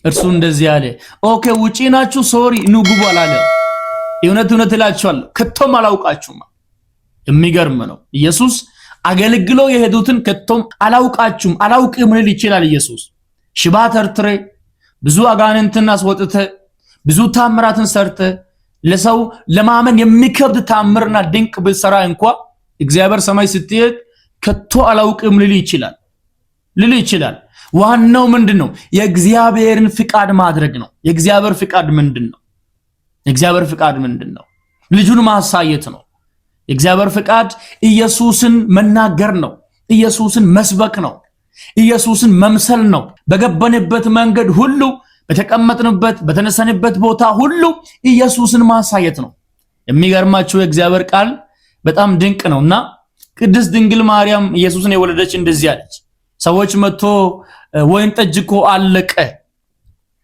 እርሱ እንደዚህ አለ። ኦኬ ውጪ ናችሁ ሶሪ ኑ ግቡ አላለ። እውነት እላችኋለሁ ከቶም አላውቃችሁም። የሚገርም ነው። ኢየሱስ አገልግሎ የሄዱትን ከቶም አላውቃችሁም አላውቅም ሊል ይችላል። ኢየሱስ ሽባ ተርትሬ ብዙ አጋንንትን አስወጥተ ብዙ ታምራትን ሰርተ ለሰው ለማመን የሚከብድ ታምርና ድንቅ ብትሰራ እንኳን እግዚአብሔር ሰማይ ስትሄድ ከቶ አላውቅም ሊል ይችላል። ዋናው ምንድነው? የእግዚአብሔርን ፍቃድ ማድረግ ነው። የእግዚአብሔር ፍቃድ ምንድነው? የእግዚአብሔር ፍቃድ ምንድነው? ልጁን ማሳየት ነው። የእግዚአብሔር ፍቃድ ኢየሱስን መናገር ነው። ኢየሱስን መስበክ ነው። ኢየሱስን መምሰል ነው። በገበንበት መንገድ ሁሉ በተቀመጥንበት በተነሰንበት ቦታ ሁሉ ኢየሱስን ማሳየት ነው። የሚገርማችሁ የእግዚአብሔር ቃል በጣም ድንቅ ነውና ቅድስት ድንግል ማርያም ኢየሱስን የወለደች እንደዚህ አለች። ሰዎች መጥቶ ወይን ጠጅ እኮ አለቀ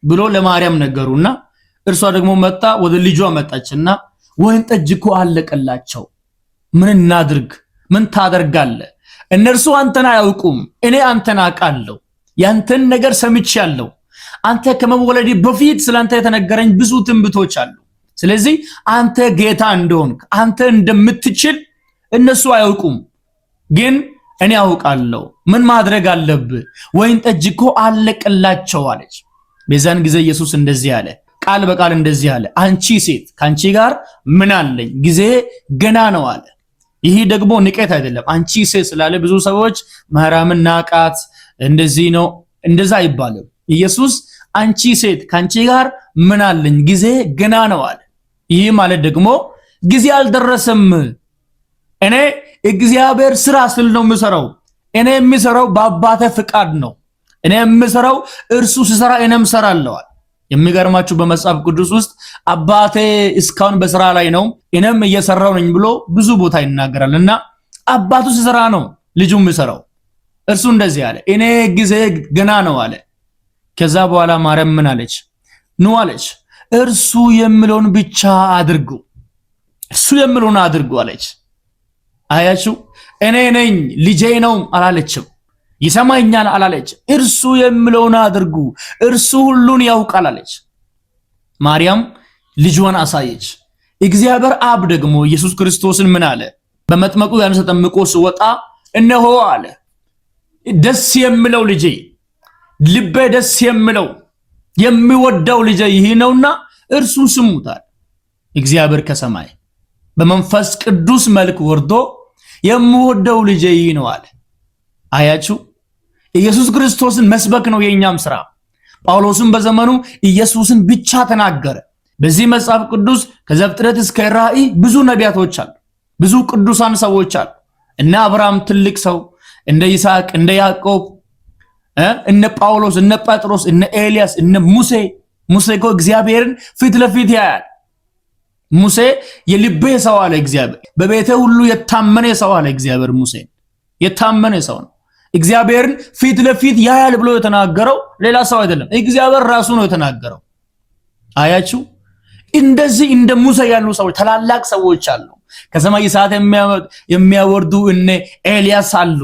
ብሎ ለማርያም ነገሩና እርሷ ደግሞ መጣ ወደ ልጇ መጣችና ወይን ጠጅ እኮ አለቀላቸው፣ ምን እናድርግ? ምን ታደርጋለህ? እነርሱ አንተን አያውቁም፣ እኔ አንተን አውቃለሁ። ያንተን ነገር ሰምቻለሁ። አንተ ከመወለድ በፊት ስላንተ የተነገረኝ ብዙ ትንቢቶች አሉ። ስለዚህ አንተ ጌታ እንደሆንክ አንተ እንደምትችል እነሱ አያውቁም፣ ግን እኔ አውቃለሁ። ምን ማድረግ አለብህ? ወይን ጠጅ እኮ አለቀላቸው አለች። በዛን ጊዜ ኢየሱስ እንደዚህ አለ፣ ቃል በቃል እንደዚህ አለ፣ አንቺ ሴት ካንቺ ጋር ምን አለኝ? ጊዜ ገና ነው አለ። ይሄ ደግሞ ንቀት አይደለም። አንቺ ሴት ስላለ ብዙ ሰዎች ማርያምን ናቃት፣ እንደዚህ ነው እንደዛ አይባልም። ኢየሱስ አንቺ ሴት ካንቺ ጋር ምን አለኝ? ጊዜ ገና ነው አለ። ይሄ ማለት ደግሞ ጊዜ አልደረሰም። እኔ እግዚአብሔር ስራ ስል ነው የምሰራው። እኔ የምሰራው በአባቴ ፍቃድ ነው። እኔ የምሰራው እርሱ ሲሰራ እኔም እሰራለሁ። የሚገርማችሁ በመጽሐፍ ቅዱስ ውስጥ አባቴ እስካሁን በስራ ላይ ነው እኔም እየሰራው ነኝ ብሎ ብዙ ቦታ ይናገራልና አባቱ ሲሰራ ነው ልጁ የሚሰራው። እርሱ እንደዚህ አለ፣ እኔ ጊዜ ገና ነው አለ። ከዛ በኋላ ማርያም ምን አለች? ኑ አለች፣ እርሱ የሚለውን ብቻ አድርጉ፣ እሱ የሚለውን አድርጉ አለች። አያችሁ፣ እኔ ነኝ ልጄ ነው አላለችም። ይሰማኛል አላለች። እርሱ የሚለውን አድርጉ፣ እርሱ ሁሉን ያውቃል አለች። ማርያም ልጇን አሳየች። እግዚአብሔር አብ ደግሞ ኢየሱስ ክርስቶስን ምን አለ? በመጥመቁ ዮሐንስ ተጠምቆ ሲወጣ እነሆ አለ ደስ የሚለው ልጄ፣ ልቤ ደስ የሚለው የሚወደው ልጄ ይህ ነውና እርሱ ስሙታል። እግዚአብሔር ከሰማይ በመንፈስ ቅዱስ መልክ ወርዶ የሚወደው ልጄ ይህ ነው አለ። አያችሁ፣ ኢየሱስ ክርስቶስን መስበክ ነው የኛም ስራ። ጳውሎስም በዘመኑ ኢየሱስን ብቻ ተናገረ። በዚህ መጽሐፍ ቅዱስ ከዘፍጥረት እስከ ራእይ ብዙ ነቢያቶች አሉ፣ ብዙ ቅዱሳን ሰዎች አሉ። እነ አብርሃም ትልቅ ሰው፣ እንደ ይስሐቅ፣ እንደ ያዕቆብ፣ እነ ጳውሎስ፣ እነ ጴጥሮስ፣ እነ ኤልያስ፣ እነ ሙሴ። ሙሴ እኮ እግዚአብሔርን ፊት ለፊት ያያል። ሙሴ የልቤ ሰው አለ እግዚአብሔር። በቤተ ሁሉ የታመነ ሰው አለ እግዚአብሔር። ሙሴ የታመነ ሰው ነው። እግዚአብሔርን ፊት ለፊት ያያል ብሎ የተናገረው ሌላ ሰው አይደለም፣ እግዚአብሔር ራሱ ነው የተናገረው። አያችሁ፣ እንደዚህ እንደ ሙሴ ያሉ ሰዎች ታላላቅ ሰዎች አሉ። ከሰማይ እሳት የሚያወርዱ እነ ኤልያስ አሉ።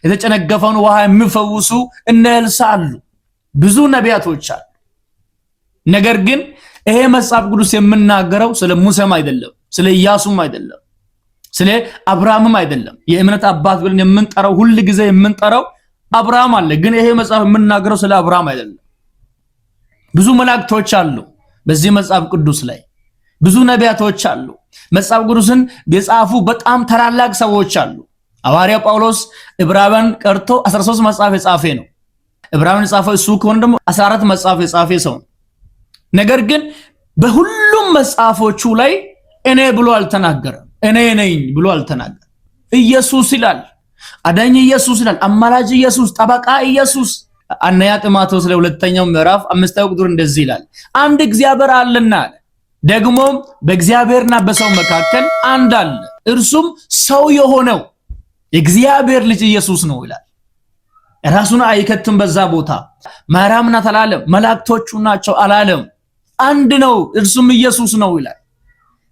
የተጨነገፈውን ውሃ የሚፈውሱ እነ ኤልሳዕ አሉ። ብዙ ነቢያቶች አሉ። ነገር ግን ይሄ መጽሐፍ ቅዱስ የምናገረው ስለ ሙሴም አይደለም፣ ስለ ኢያሱም አይደለም፣ ስለ አብርሃምም አይደለም። የእምነት አባት ብለን የምንጠራው ሁሉ ጊዜ የምንጠራው አብርሃም አለ። ግን ይሄ መጽሐፍ የምናገረው ስለ አብርሃም አይደለም። ብዙ መላእክቶች አሉ በዚህ መጽሐፍ ቅዱስ ላይ፣ ብዙ ነቢያቶች አሉ። መጽሐፍ ቅዱስን የጻፉ በጣም ታላላቅ ሰዎች አሉ። ሐዋርያ ጳውሎስ ዕብራውያን ቀርቶ 13 መጽሐፍ የጻፈ ነው። ዕብራውያን የጻፈው እሱ ከሆነ ደግሞ 14 መጽሐፍ የጻፈ ሰው ነው። ነገር ግን በሁሉም መጽሐፎቹ ላይ እኔ ብሎ አልተናገረም። እኔ ነኝ ብሎ አልተናገረም። ኢየሱስ ይላል፣ አዳኝ ኢየሱስ ይላል፣ አማላጅ ኢየሱስ፣ ጠበቃ ኢየሱስ። አንደኛ ጢሞቴዎስ ለሁለተኛው ምዕራፍ 5 ቁጥር እንደዚህ ይላል፣ አንድ እግዚአብሔር አለና አለ፣ ደግሞም በእግዚአብሔርና በሰው መካከል አንድ አለ፣ እርሱም ሰው የሆነው የእግዚአብሔር ልጅ ኢየሱስ ነው ይላል። ራሱን አይከትም። በዛ ቦታ ማርያም ናት አላለም፣ መላእክቶቹ ናቸው አላለም። አንድ ነው፣ እርሱም ኢየሱስ ነው ይላል።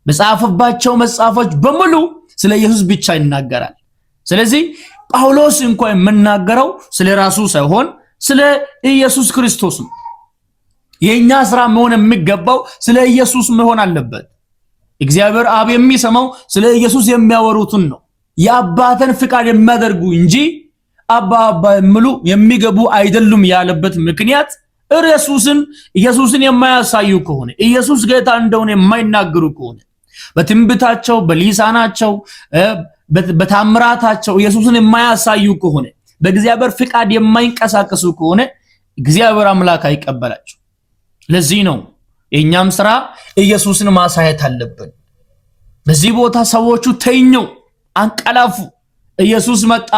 በጻፈባቸው መጽሐፎች በሙሉ ስለ ኢየሱስ ብቻ ይናገራል። ስለዚህ ጳውሎስ እንኳን የምናገረው ስለ ራሱ ሳይሆን ስለ ኢየሱስ ክርስቶስ ነው። የኛ ስራ መሆን የሚገባው ስለ ኢየሱስ መሆን አለበት። እግዚአብሔር አብ የሚሰማው ስለ ኢየሱስ የሚያወሩትን ነው። የአባተን ፍቃድ የሚያደርጉ እንጂ አባ የሚሉ የሚገቡ አይደሉም ያለበት ምክንያት ኢየሱስን የማያሳዩ ከሆነ ኢየሱስ ጌታ እንደሆነ የማይናገሩ ከሆነ በትንቢታቸው በሊሳናቸው በታምራታቸው ኢየሱስን የማያሳዩ ከሆነ በእግዚአብሔር ፍቃድ የማይንቀሳቀሱ ከሆነ እግዚአብሔር አምላክ አይቀበላቸው። ለዚህ ነው የኛም ስራ ኢየሱስን ማሳየት አለብን። በዚህ ቦታ ሰዎቹ ተኝው አንቀላፉ፣ ኢየሱስ መጣ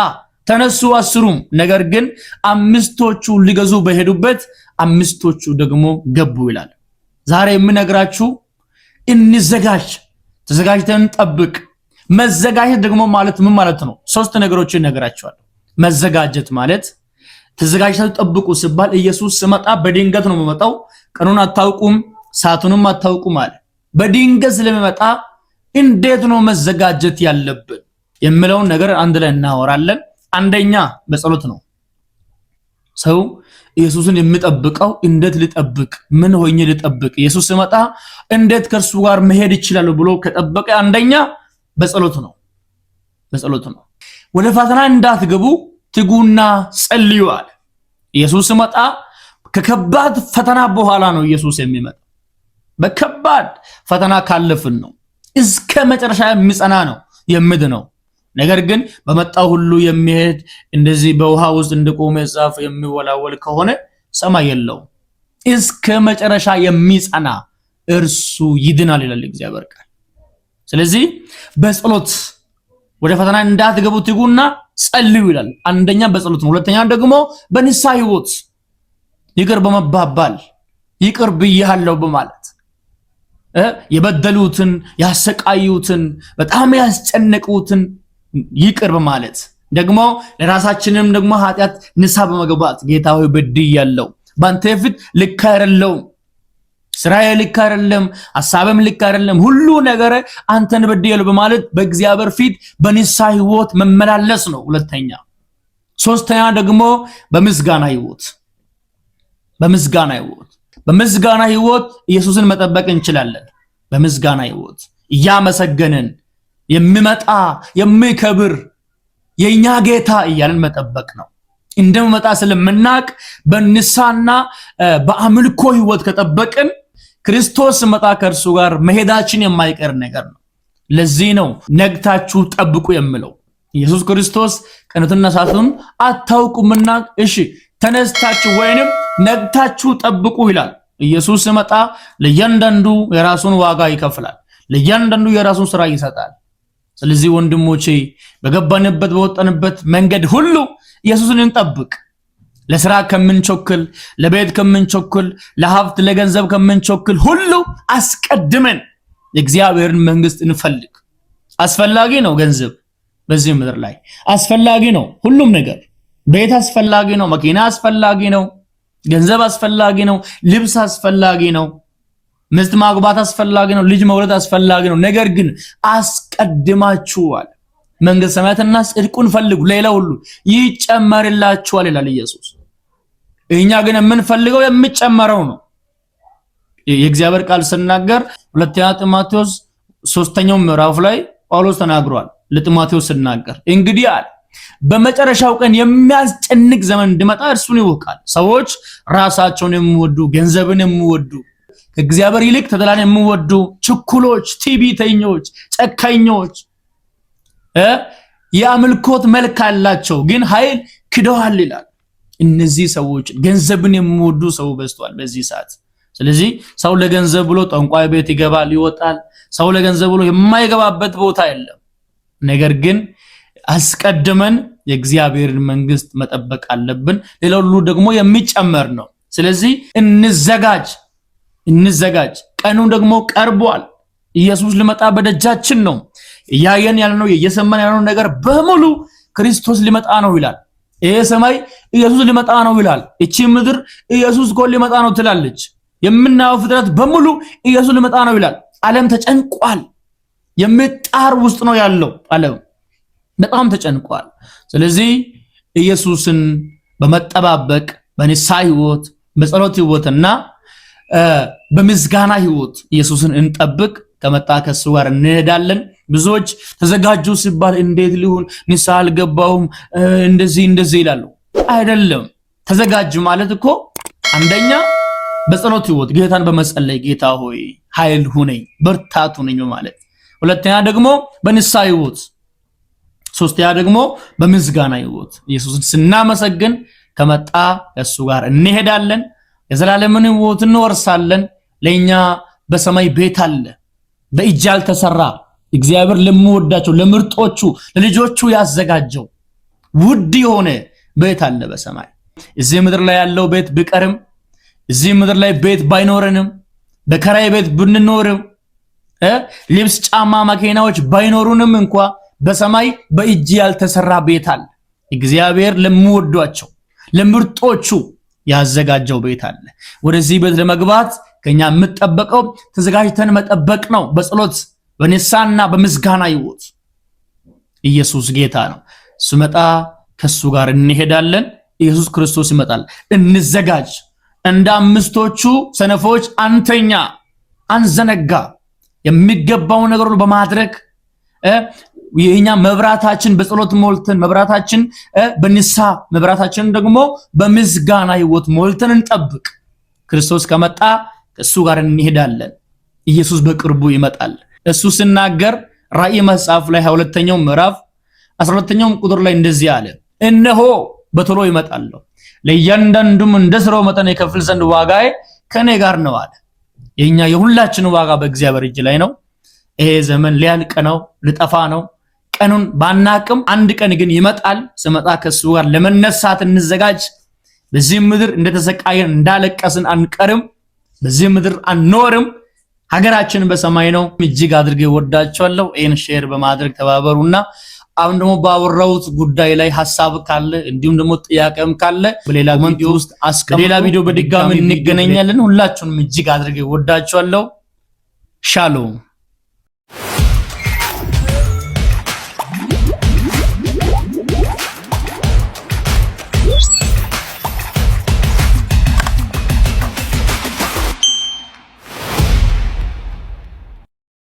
ተነሱ አስሩም። ነገር ግን አምስቶቹ ሊገዙ በሄዱበት አምስቶቹ ደግሞ ገቡ ይላል። ዛሬ የምነግራችሁ እንዘጋጅ፣ ተዘጋጅተን ጠብቅ። መዘጋጀት ደግሞ ማለት ምን ማለት ነው? ሶስት ነገሮችን እነግራችኋለሁ። መዘጋጀት ማለት ተዘጋጅተው ጠብቁ ሲባል ኢየሱስ ሲመጣ በድንገት ነው የሚመጣው። ቀኑን አታውቁም፣ ሰዓቱንም አታውቁም አለ። በድንገት ስለሚመጣ እንዴት ነው መዘጋጀት ያለብን የሚለውን ነገር አንድ ላይ እናወራለን። አንደኛ በጸሎት ነው። ሰው ኢየሱስን የሚጠብቀው እንዴት ሊጠብቅ፣ ምን ሆኜ ሊጠብቅ፣ ኢየሱስ ሲመጣ እንዴት ከርሱ ጋር መሄድ ይችላል ብሎ ከጠበቀ አንደኛ በጸሎት ነው። በጸሎት ነው። ወደ ፈተና እንዳትገቡ ትጉና ጸልዩ አለ። ኢየሱስ ሲመጣ ከከባድ ፈተና በኋላ ነው ኢየሱስ የሚመጣ። በከባድ ፈተና ካለፍን ነው እስከ መጨረሻ የሚጸና ነው የሚድነው። ነገር ግን በመጣው ሁሉ የሚሄድ እንደዚህ በውሃ ውስጥ እንደቆመ ዛፍ የሚወላወል ከሆነ ሰማይ የለው። እስከ መጨረሻ የሚጸና እርሱ ይድናል ይላል እግዚአብሔር ቃል። ስለዚህ በጸሎት ወደ ፈተና እንዳትገቡ ትጉና ጸልዩ ይላል። አንደኛ በጸሎት ነው። ሁለተኛ ደግሞ በንስሐ ሕይወት ይቅር በመባባል ይቅር ብያለሁ በማለት የበደሉትን ያሰቃዩትን በጣም ያስጨነቁትን ይቅር በማለት ደግሞ ለራሳችንም ደግሞ ኃጢአት ንስሐ በመግባት ጌታ ሆይ በድያለሁ፣ ባንተ ፊት ልክ አይደለሁም፣ ስራዬ ልክ አይደለም፣ ሐሳቤም ልክ አይደለም፣ ሁሉ ነገር አንተን በድያለሁ በማለት በእግዚአብሔር ፊት በንስሐ ሕይወት መመላለስ ነው ሁለተኛ። ሶስተኛ ደግሞ በምስጋና ሕይወት በምስጋና ሕይወት ኢየሱስን መጠበቅ እንችላለን። በምስጋና ሕይወት እያመሰገንን የሚመጣ የሚከብር የኛ ጌታ እያልን መጠበቅ ነው። እንደሚመጣ ስለምናቅ በንስሐና በአምልኮ ሕይወት ከጠበቅን ክርስቶስ ሲመጣ ከእርሱ ጋር መሄዳችን የማይቀር ነገር ነው። ለዚህ ነው ነግታችሁ ጠብቁ የሚለው። ኢየሱስ ክርስቶስ ቀኑንና ሰዓቱን አታውቁምና እሺ ተነስታችሁ ወይንም ነግታችሁ ጠብቁ ይላል። ኢየሱስ ሲመጣ ለእያንዳንዱ የራሱን ዋጋ ይከፍላል፣ ለእያንዳንዱ የራሱን ስራ ይሰጣል። ስለዚህ ወንድሞቼ በገባንበት በወጣንበት መንገድ ሁሉ ኢየሱስን እንጠብቅ። ለስራ ከምንቸኩል፣ ለቤት ከምንቸኩል፣ ለሀብት ለገንዘብ ከምንቸኩል ሁሉ አስቀድመን የእግዚአብሔርን መንግስት እንፈልግ። አስፈላጊ ነው ገንዘብ፣ በዚህ ምድር ላይ አስፈላጊ ነው ሁሉም ነገር። ቤት አስፈላጊ ነው፣ መኪና አስፈላጊ ነው፣ ገንዘብ አስፈላጊ ነው፣ ልብስ አስፈላጊ ነው፣ ሚስት ማግባት አስፈላጊ ነው፣ ልጅ መውለድ አስፈላጊ ነው። ነገር ግን አስቀድማችኋል መንግስተ ሰማያትና ጽድቁን ፈልጉ፣ ሌላ ሁሉ ይጨመርላችኋል ይላል ኢየሱስ። እኛ ግን የምንፈልገው የሚጨመረው ነው። የእግዚአብሔር ቃል ሲናገር ሁለተኛ ጢሞቴዎስ 3ኛው ምዕራፍ ላይ ጳውሎስ ተናግሯል። ለጢሞቴዎስ ሲናገር እንግዲህ አለ በመጨረሻው ቀን የሚያስጨንቅ ዘመን እንዲመጣ እርሱን ይወቃል። ሰዎች ራሳቸውን የሚወዱ፣ ገንዘብን የሚወዱ፣ ከእግዚአብሔር ይልቅ ተድላን የሚወዱ፣ ችኩሎች፣ ትዕቢተኞች፣ ጨካኞች፣ የአምልኮት መልክ አላቸው ግን ኃይል ክደዋል ይላል። እነዚህ ሰዎች ገንዘብን የሚወዱ ሰው በዝቷል በዚህ ሰዓት። ስለዚህ ሰው ለገንዘብ ብሎ ጠንቋይ ቤት ይገባል ይወጣል። ሰው ለገንዘብ ብሎ የማይገባበት ቦታ የለም። ነገር ግን አስቀድመን የእግዚአብሔርን መንግስት መጠበቅ አለብን። ሌላው ሁሉ ደግሞ የሚጨመር ነው። ስለዚህ እንዘጋጅ። ቀኑ ደግሞ ቀርቧል። ኢየሱስ ሊመጣ በደጃችን ነው። እያየን ያለነው እየሰማን ያለነው ነገር በሙሉ ክርስቶስ ሊመጣ ነው ይላል። ይሄ ሰማይ ኢየሱስ ሊመጣ ነው ይላል። እቺ ምድር ኢየሱስ ጎል ሊመጣ ነው ትላለች። የምናየው ፍጥረት በሙሉ ኢየሱስ ሊመጣ ነው ይላል። ዓለም ተጨንቋል። የሚጣር ውስጥ ነው ያለው ዓለም በጣም ተጨንቋል። ስለዚህ ኢየሱስን በመጠባበቅ በንስሐ ሕይወት በጸሎት ሕይወትና በምስጋና ህይወት ኢየሱስን እንጠብቅ። ከመጣ ከሱ ጋር እንሄዳለን። ብዙዎች ተዘጋጁ ሲባል እንዴት ሊሆን ንስሐ አልገባውም እንደዚህ ይላሉ። አይደለም። ተዘጋጅ ማለት እኮ አንደኛ በጸሎት ህይወት ጌታን በመጸለይ ጌታ ሆይ ኃይል ሁነኝ ብርታት ሁነኝ ማለት፣ ሁለተኛ ደግሞ በንስሐ ህይወት፣ ሶስተኛ ደግሞ በምስጋና ህይወት ኢየሱስን ስናመሰግን ከመጣ ከሱ ጋር እንሄዳለን። የዘላለምን ህይወት እንወርሳለን። ለኛ በሰማይ ቤት አለ፣ በእጅ ያልተሰራ እግዚአብሔር ለምወዳቸው ለምርጦቹ ለልጆቹ ያዘጋጀው ውድ የሆነ ቤት አለ በሰማይ። እዚህ ምድር ላይ ያለው ቤት ቢቀርም፣ እዚህ ምድር ላይ ቤት ባይኖርንም፣ በከራይ ቤት ብንኖርም፣ ልብስ፣ ጫማ፣ መኪናዎች ባይኖሩንም እንኳ በሰማይ በእጅ ያልተሰራ ቤት አለ። እግዚአብሔር ለምወዷቸው ለምርጦቹ ያዘጋጀው ቤት አለ። ወደዚህ ቤት ለመግባት ከኛ የምትጠበቀው ተዘጋጅተን መጠበቅ ነው። በጸሎት በንስሐና በምስጋና ህይወት ኢየሱስ ጌታ ነው። ሲመጣ ከሱ ጋር እንሄዳለን። ኢየሱስ ክርስቶስ ይመጣል። እንዘጋጅ። እንደ አምስቶቹ ሰነፎች አንተኛ፣ አንዘነጋ። የሚገባው ነገር ሁሉ በማድረግ የኛ መብራታችን በጸሎት ሞልተን መብራታችን በንስሐ መብራታችን ደግሞ በምስጋና ህይወት ሞልተን እንጠብቅ። ክርስቶስ ከመጣ ከሱ ጋር እንሄዳለን። ኢየሱስ በቅርቡ ይመጣል። እሱ ሲናገር ራእይ መጽሐፍ ላይ 22ኛው ምዕራፍ 12ኛው ቁጥር ላይ እንደዚህ አለ፣ እነሆ በቶሎ ይመጣለሁ፣ ለእያንዳንዱም እንደ ስራው መጠን የከፍል ዘንድ ዋጋዬ ከኔ ጋር ነው አለ። የኛ የሁላችን ዋጋ በእግዚአብሔር እጅ ላይ ነው። ይሄ ዘመን ሊያልቅ ነው፣ ልጠፋ ነው። ቀኑን ባናቅም አንድ ቀን ግን ይመጣል። ሲመጣ ከሱ ጋር ለመነሳት እንዘጋጅ። በዚህ ምድር እንደተሰቃየን እንዳለቀስን አንቀርም። በዚህ ምድር አንኖርም። ሀገራችን በሰማይ ነው። እጅግ አድርጌ ወዳቸዋለሁ። ይሄን ሼር በማድረግ ተባበሩና አሁን ደግሞ ባወራሁት ጉዳይ ላይ ሐሳብ ካለ እንዲሁም ደግሞ ጥያቄም ካለ በሌላ ቪዲዮ ውስጥ አስቀምጡ። በሌላ ቪዲዮ በድጋሚ እንገናኛለን። ሁላችሁንም እጅግ አድርጌ ወዳቸዋለሁ። ሻሎም